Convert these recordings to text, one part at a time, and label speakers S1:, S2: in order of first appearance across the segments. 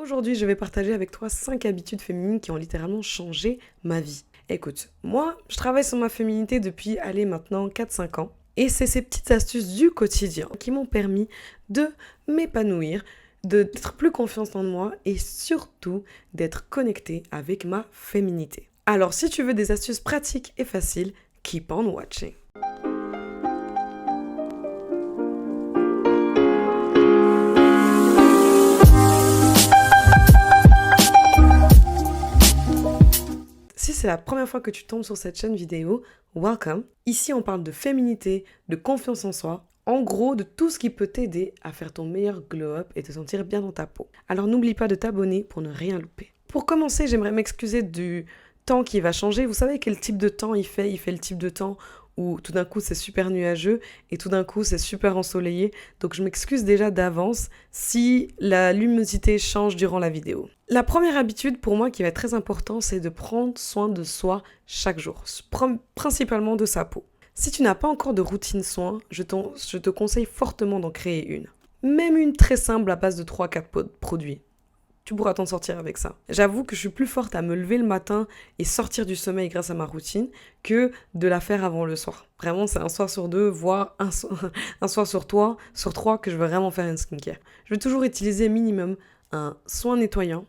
S1: Aujourd'hui, je vais partager avec toi 5 habitudes féminines qui ont littéralement changé ma vie. Écoute, moi, je travaille sur ma féminité depuis, maintenant 4-5 ans. Et c'est ces petites astuces du quotidien qui m'ont permis de m'épanouir, d'être plus confiante en moi et surtout d'être connectée avec ma féminité. Alors, si tu veux des astuces pratiques et faciles, keep on watching. Si c'est la première fois que tu tombes sur cette chaîne vidéo, welcome. Ici, on parle de féminité, de confiance en soi, en gros, de tout ce qui peut t'aider à faire ton meilleur glow-up et te sentir bien dans ta peau. Alors n'oublie pas de t'abonner pour ne rien louper. Pour commencer, j'aimerais m'excuser du temps qui va changer. Vous savez quel type de temps il fait? Il fait le type de temps où tout d'un coup c'est super nuageux et tout d'un coup c'est super ensoleillé. Donc je m'excuse déjà d'avance si la luminosité change durant la vidéo. La première habitude pour moi qui va être très importante, c'est de prendre soin de soi chaque jour, principalement de sa peau. Si tu n'as pas encore de routine soin, je te conseille fortement d'en créer une. Même une très simple à base de 3-4 produits. Tu pourras t'en sortir avec ça. J'avoue que je suis plus forte à me lever le matin et sortir du sommeil grâce à ma routine que de la faire avant le soir. Vraiment, c'est un soir sur deux, voire un soir sur trois que je veux vraiment faire une skincare. Je vais toujours utiliser minimum un soin nettoyant,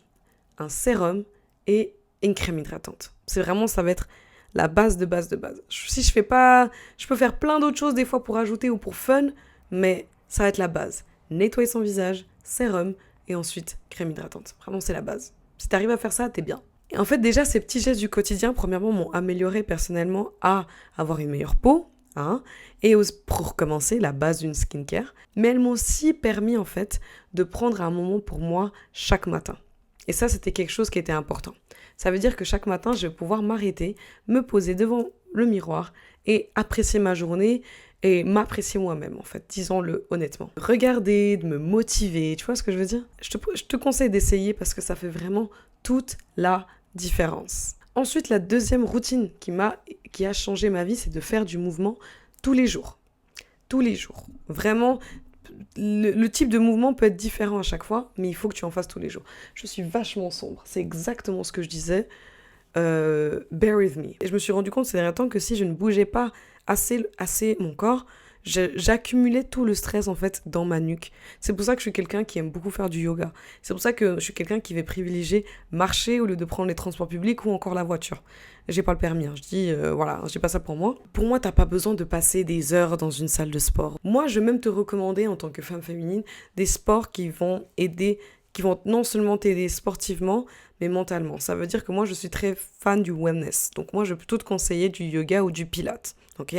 S1: un sérum et une crème hydratante. C'est vraiment, ça va être la base de base de base. Si je fais pas, je peux faire plein d'autres choses des fois pour ajouter ou pour fun, mais ça va être la base. Nettoyer son visage, sérum, et ensuite crème hydratante. Vraiment, c'est la base. Si t'arrives à faire ça, t'es bien. Et en fait, déjà, ces petits gestes du quotidien, premièrement, m'ont amélioré personnellement à avoir une meilleure peau, et pour commencer, la base d'une skincare. Mais elles m'ont aussi permis, en fait, de prendre un moment pour moi chaque matin. Et ça, c'était quelque chose qui était important. Ça veut dire que chaque matin, je vais pouvoir m'arrêter, me poser devant le miroir et apprécier ma journée et m'apprécier moi-même, en fait, disons-le honnêtement. Regarder, de me motiver, tu vois ce que je veux dire? Je te conseille d'essayer parce que ça fait vraiment toute la différence. Ensuite, la deuxième routine qui a changé ma vie, c'est de faire du mouvement tous les jours. Tous les jours. Vraiment, le type de mouvement peut être différent à chaque fois, mais il faut que tu en fasses tous les jours. Je suis vachement sombre, c'est exactement ce que je disais. Bear with me. Et je me suis rendu compte ces derniers temps que si je ne bougeais pas assez mon corps, j'accumulais tout le stress en fait dans ma nuque. C'est pour ça que je suis quelqu'un qui aime beaucoup faire du yoga. C'est pour ça que je suis quelqu'un qui va privilégier marcher au lieu de prendre les transports publics ou encore la voiture. J'ai pas le permis, je dis voilà, j'ai pas ça pour moi. Pour moi, t'as pas besoin de passer des heures dans une salle de sport. Moi, je vais même te recommander en tant que femme féminine des sports qui vont non seulement t'aider sportivement, mais mentalement. Ça veut dire que moi, je suis très fan du wellness. Donc moi, je vais plutôt te conseiller du yoga ou du pilates, ok?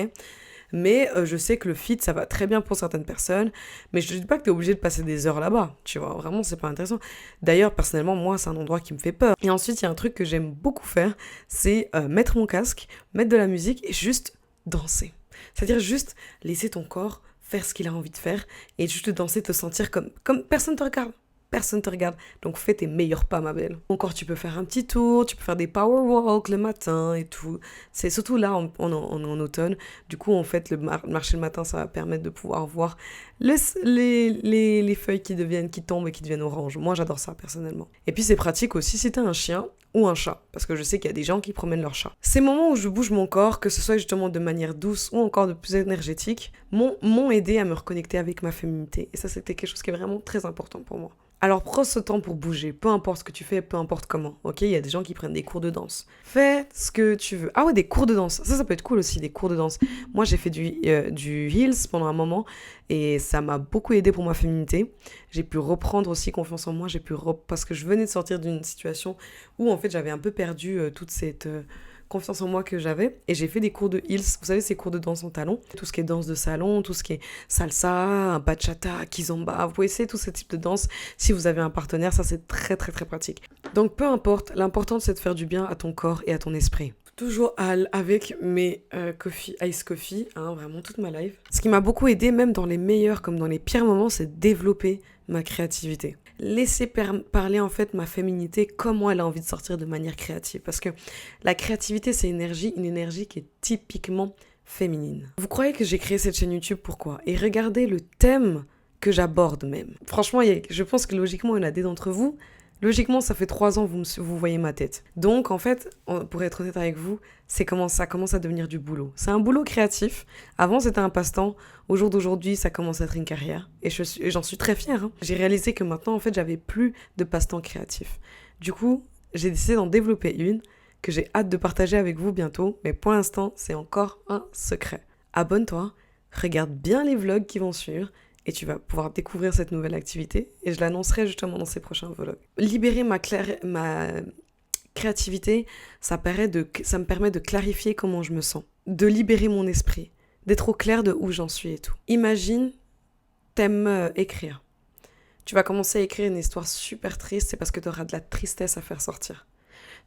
S1: Mais je sais que le fit, ça va très bien pour certaines personnes, mais je ne dis pas que tu es obligé de passer des heures là-bas, tu vois, vraiment, c'est pas intéressant. D'ailleurs, personnellement, moi, c'est un endroit qui me fait peur. Et ensuite, il y a un truc que j'aime beaucoup faire, c'est mettre mon casque, mettre de la musique et juste danser. C'est-à-dire juste laisser ton corps faire ce qu'il a envie de faire et juste danser, te sentir comme personne te regarde. Personne te regarde, donc fais tes meilleurs pas, ma belle. Encore, tu peux faire un petit tour, tu peux faire des power walks le matin et tout. C'est surtout là, on est en automne. Du coup, en fait, marcher le matin, ça va permettre de pouvoir voir les feuilles qui tombent et qui deviennent oranges. Moi, j'adore ça, personnellement. Et puis, c'est pratique aussi si t'as un chien ou un chat, parce que je sais qu'il y a des gens qui promènent leur chat. Ces moments où je bouge mon corps, que ce soit justement de manière douce ou encore de plus énergétique, m'ont aidé à me reconnecter avec ma féminité. Et ça, c'était quelque chose qui est vraiment très important pour moi. Alors prends ce temps pour bouger, peu importe ce que tu fais, peu importe comment, ok? Il y a des gens qui prennent des cours de danse. Fais ce que tu veux. Ah ouais, des cours de danse, ça peut être cool aussi, des cours de danse. Moi, j'ai fait du heels pendant un moment et ça m'a beaucoup aidé pour ma féminité. J'ai pu reprendre aussi confiance en moi, parce que je venais de sortir d'une situation où en fait j'avais un peu perdu toute cette confiance en moi que j'avais, et j'ai fait des cours de heels, vous savez, ces cours de danse en talons, tout ce qui est danse de salon, tout ce qui est salsa, bachata, kizomba, vous pouvez essayer tous ces types de danse si vous avez un partenaire, ça c'est très très très pratique. Donc peu importe, l'important c'est de faire du bien à ton corps et à ton esprit. Toujours avec mes ice coffee, vraiment toute ma life. Ce qui m'a beaucoup aidé, même dans les meilleurs comme dans les pires moments, c'est de développer ma créativité. Laisser parler en fait ma féminité, comment elle a envie de sortir de manière créative. Parce que la créativité, c'est une énergie qui est typiquement féminine. Vous croyez que j'ai créé cette chaîne YouTube, pourquoi? Et regardez le thème que j'aborde même. Franchement, je pense que logiquement, il y en a des d'entre vous, Logiquement, ça fait 3 ans que vous voyez ma tête. Donc, en fait, pour être honnête avec vous, ça commence à devenir du boulot. C'est un boulot créatif. Avant, c'était un passe-temps. Au jour d'aujourd'hui, ça commence à être une carrière. Et j'en suis très fière. Hein. J'ai réalisé que maintenant, en fait, j'avais plus de passe-temps créatif. Du coup, j'ai décidé d'en développer une que j'ai hâte de partager avec vous bientôt. Mais pour l'instant, c'est encore un secret. Abonne-toi, regarde bien les vlogs qui vont suivre. Et tu vas pouvoir découvrir cette nouvelle activité. Et je l'annoncerai justement dans ces prochains vlogs. Libérer ma créativité, ça me permet de clarifier comment je me sens. De libérer mon esprit. D'être au clair de où j'en suis et tout. Imagine, t'aimes écrire. Tu vas commencer à écrire une histoire super triste, c'est parce que tu auras de la tristesse à faire sortir.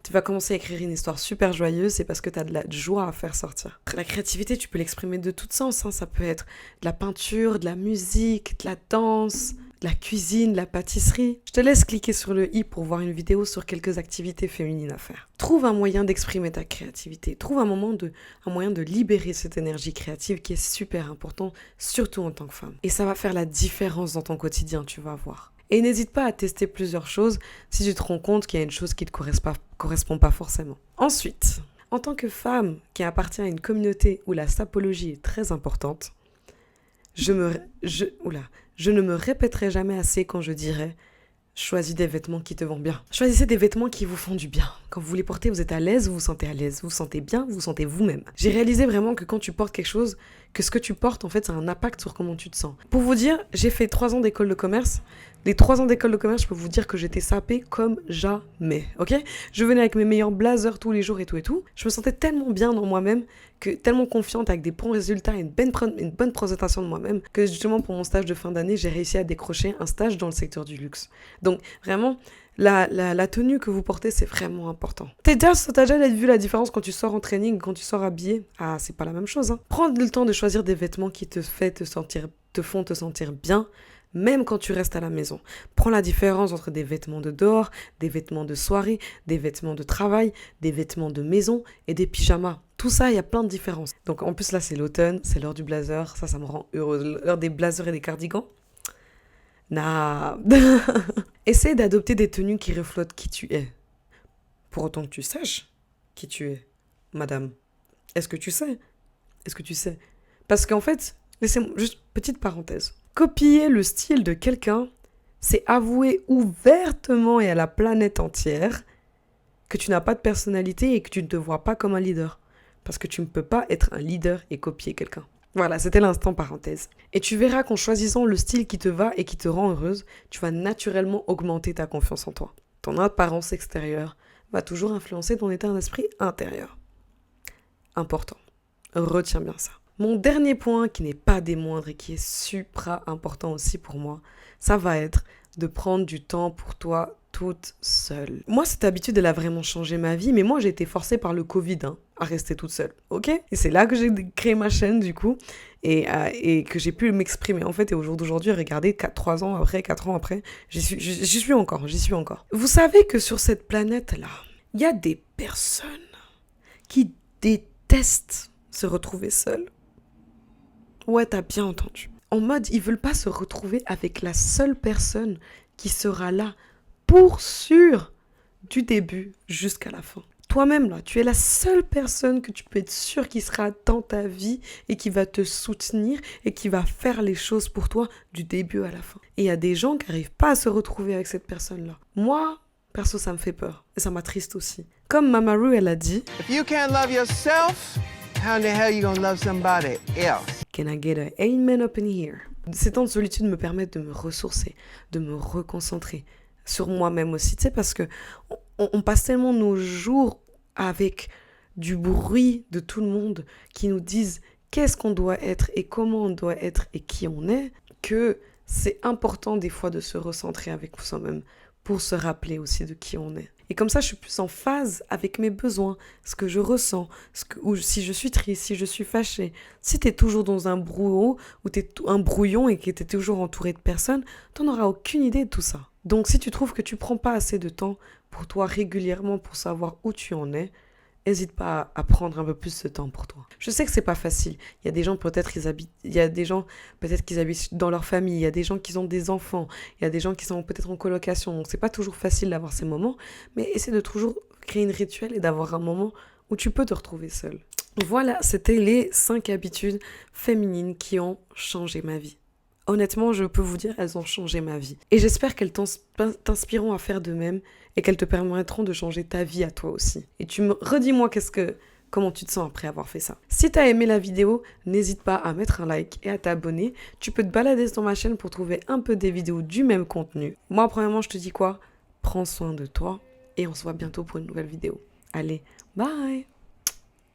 S1: Tu vas commencer à écrire une histoire super joyeuse, c'est parce que tu as de la joie à faire sortir. La créativité, tu peux l'exprimer de tous sens. Hein. Ça peut être de la peinture, de la musique, de la danse, de la cuisine, de la pâtisserie. Je te laisse cliquer sur le i pour voir une vidéo sur quelques activités féminines à faire. Trouve un moyen d'exprimer ta créativité. Trouve un moyen de libérer cette énergie créative qui est super important, surtout en tant que femme. Et ça va faire la différence dans ton quotidien, tu vas voir. Et n'hésite pas à tester plusieurs choses si tu te rends compte qu'il y a une chose qui ne te correspond pas forcément. Ensuite, en tant que femme qui appartient à une communauté où la sapologie est très importante, je ne me répéterai jamais assez quand je dirai « Choisis des vêtements qui te vont bien ». Choisissez des vêtements qui vous font du bien. Quand vous les portez, vous êtes à l'aise, vous vous sentez à l'aise, vous vous sentez bien, vous vous sentez vous-même. J'ai réalisé vraiment que quand tu portes quelque chose, que ce que tu portes, en fait, ça a un impact sur comment tu te sens. Pour vous dire, j'ai fait 3 ans d'école de commerce. Les 3 ans d'école de commerce, je peux vous dire que j'étais sapée comme jamais, ok ? Je venais avec mes meilleurs blazers tous les jours et tout et tout. Je me sentais tellement bien dans moi-même, tellement confiante avec des bons résultats et une bonne présentation de moi-même, que justement pour mon stage de fin d'année, j'ai réussi à décrocher un stage dans le secteur du luxe. Donc vraiment, la tenue que vous portez, c'est vraiment important. T'as déjà vu la différence quand tu sors en training, quand tu sors habillé ? Ah, c'est pas la même chose. Hein. Prendre le temps de choisir des vêtements qui te font te sentir bien, même quand tu restes à la maison. Prends la différence entre des vêtements de dehors, des vêtements de soirée, des vêtements de travail, des vêtements de maison et des pyjamas. Tout ça, il y a plein de différences. Donc en plus là, c'est l'automne, c'est l'heure du blazer. Ça me rend heureuse. L'heure des blazers et des cardigans. Nah. Essaie d'adopter des tenues qui reflètent qui tu es. Pour autant que tu saches qui tu es, madame. Est-ce que tu sais ? Parce qu'en fait, laissez-moi juste petite parenthèse. Copier le style de quelqu'un, c'est avouer ouvertement et à la planète entière que tu n'as pas de personnalité et que tu ne te vois pas comme un leader. Parce que tu ne peux pas être un leader et copier quelqu'un. Voilà, c'était l'instant parenthèse. Et tu verras qu'en choisissant le style qui te va et qui te rend heureuse, tu vas naturellement augmenter ta confiance en toi. Ton apparence extérieure va toujours influencer ton état d'esprit intérieur. Important. Retiens bien ça. Mon dernier point, qui n'est pas des moindres et qui est supra important aussi pour moi, ça va être de prendre du temps pour toi toute seule. Moi, cette habitude, elle a vraiment changé ma vie, mais moi, j'ai été forcée par le Covid à rester toute seule, ok ? Et c'est là que j'ai créé ma chaîne, du coup, et que j'ai pu m'exprimer, en fait, et au jour d'aujourd'hui, regardez, 4 ans après, j'y suis encore. Vous savez que sur cette planète-là, il y a des personnes qui détestent se retrouver seules. Ouais, t'as bien entendu. En mode, ils veulent pas se retrouver avec la seule personne qui sera là pour sûr du début jusqu'à la fin. Toi-même, là, tu es la seule personne que tu peux être sûr qui sera dans ta vie et qui va te soutenir et qui va faire les choses pour toi du début à la fin. Et il y a des gens qui n'arrivent pas à se retrouver avec cette personne-là. Moi, perso, ça me fait peur et ça m'attriste aussi. Comme Mama Ru, elle a dit...
S2: If you can't love yourself, how the hell you gonna love somebody else?
S1: Can I get a amen up in here? Ces temps de solitude me permettent de me ressourcer, de me reconcentrer sur moi-même aussi, tu sais, parce que on passe tellement nos jours avec du bruit de tout le monde qui nous disent qu'est-ce qu'on doit être et comment on doit être et qui on est, que c'est important des fois de se recentrer avec soi-même pour se rappeler aussi de qui on est. Et comme ça, je suis plus en phase avec mes besoins, ce que je ressens, ou si je suis triste, si je suis fâchée. Si tu es toujours dans un brouhaha ou tu es un brouillon et que tu es toujours entouré de personnes, tu n'auras aucune idée de tout ça. Donc si tu trouves que tu prends pas assez de temps pour toi régulièrement pour savoir où tu en es, n'hésite pas à prendre un peu plus ce temps pour toi. Je sais que c'est pas facile. Il y a des gens peut-être qu'ils habitent dans leur famille, il y a des gens qui ont des enfants, il y a des gens qui sont peut-être en colocation. Donc c'est pas toujours facile d'avoir ces moments, mais essaie de toujours créer une rituel et d'avoir un moment où tu peux te retrouver seul. Voilà, c'était les 5 habitudes féminines qui ont changé ma vie. Honnêtement, je peux vous dire, elles ont changé ma vie. Et j'espère qu'elles t'inspireront à faire de même et qu'elles te permettront de changer ta vie à toi aussi. Et redis-moi comment tu te sens après avoir fait ça. Si t'as aimé la vidéo, n'hésite pas à mettre un like et à t'abonner. Tu peux te balader sur ma chaîne pour trouver un peu des vidéos du même contenu. Moi, premièrement, je te dis quoi ? Prends soin de toi et on se voit bientôt pour une nouvelle vidéo. Allez, bye!